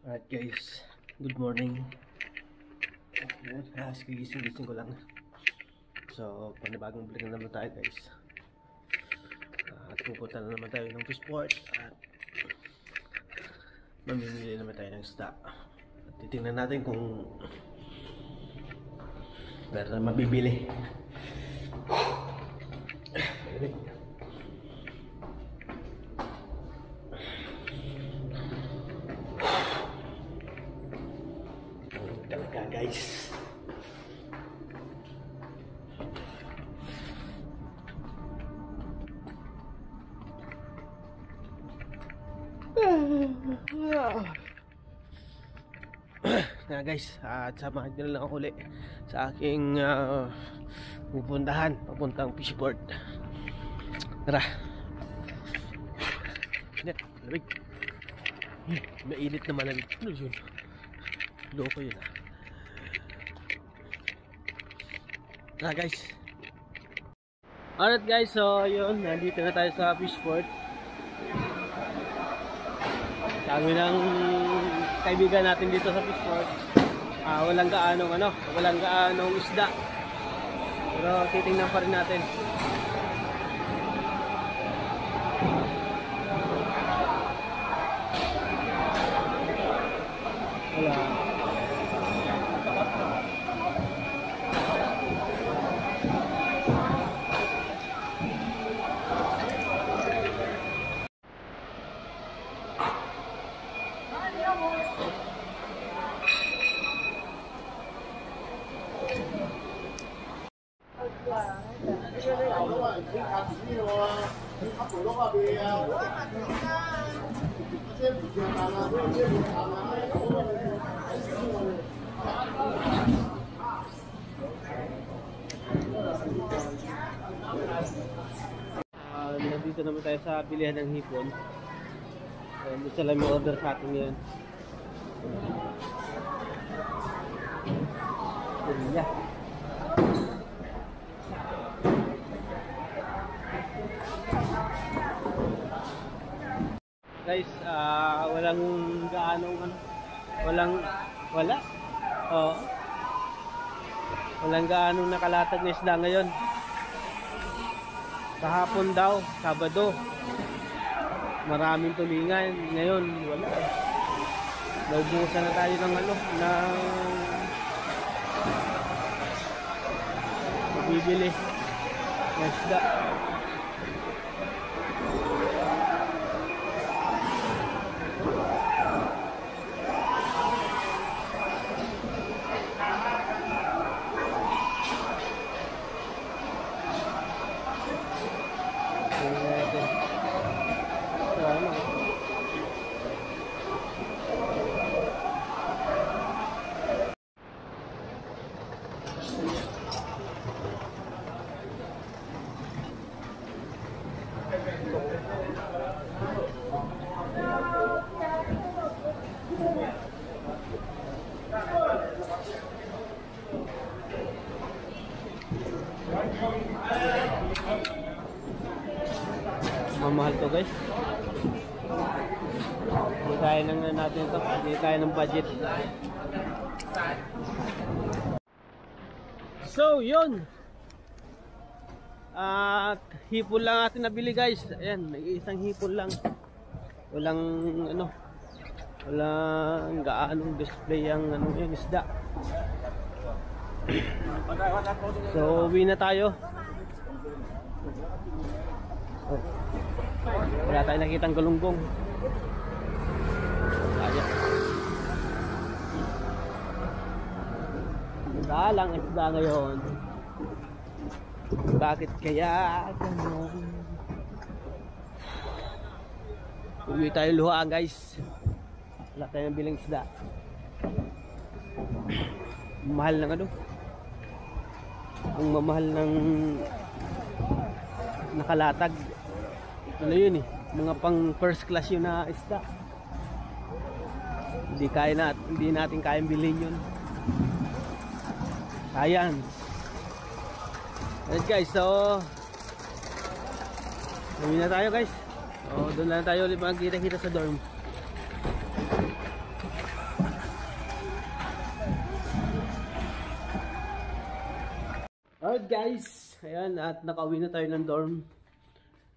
Alright guys, good morning. Gigising ko lang. So, panibagong vlog na naman tayo guys. At pupunta na naman tayo ng fishport at mamimili naman tayo ng isda. At titingnan natin kung meron na mabibili. Talaga guys. Na guys, at samahan nyo lang ako ulit sa aking pupuntahan papuntang fishport. Tara. Malamig. Mainit na malamig. Ano yun? Loko yun ah. Tara guys. Alright guys, so yun, nandito na tayo sa fishport. Kami ng kaibigan natin dito sa fishport. Walang gaanong isda. Pero titingnan pa rin natin. Wala. Nandito naman tayo sa bilihan ng hipon. Gusto lang may order sa atin ngayon. Yeah. Guys, walang gaanong walang gaanong nakalatag na isda ngayon. Kahapon daw, Sabado, maraming tulingan. Ngayon wala. Naubusan na tayo ng bibili ng isda. Mamahal to guys. Hindi kaya nang natin to. Hindi kaya ng budget. So yun. Hipon lang natin nabili guys. Ayan, may isang hipon lang. Walang gaanong display ang yung isda. So uwi na tayo. Wala tayo nakitang galunggong. Kaya dalang isda ngayon. Bakit kaya ganun? Uwi tayo luhaan guys. Wala tayong bilang isda. Mahal ng ang mamahal ng nakalatag. Ito na yun mga pang first class yun na isda. Hindi natin kayang bilhin yun. Sayang. Alright guys, so uwi na tayo guys. So doon lang tayo ulit magkita-kita sa dorm. Alright guys, ayan, at nakauwi na tayo ng dorm.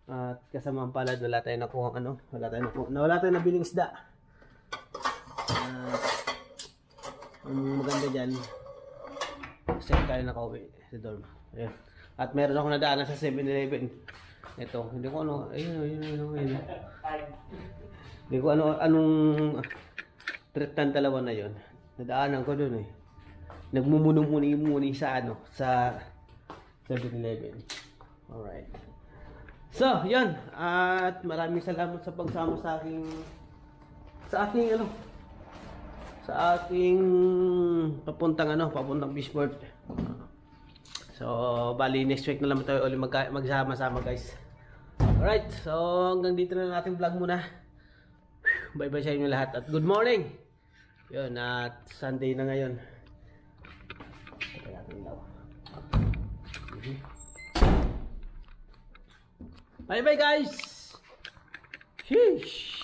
At kasamang palad, wala tayong nakuha wala tayong nabiling isda. Ang maganda dyan, saan tayo nakauwi sa dorm. Ayan. At meron ako nadaanan sa 7-Eleven. Ito, hindi ko ano, ayun. Hindi ko anong treat ng dalawa na yon. Nadaanan ko dun eh. Nagmumuni-muni sa sa 7-Eleven. Alright. So, yan. At maraming salamat sa pagsama sa aking papuntang Fishport. So, bali next week na naman tayo ulit magsama-sama guys. Alright. So, hanggang dito na natin vlog muna. Bye-bye sa inyo lahat at good morning. Yun, at Sunday na ngayon. Bye bye guys. Sheesh.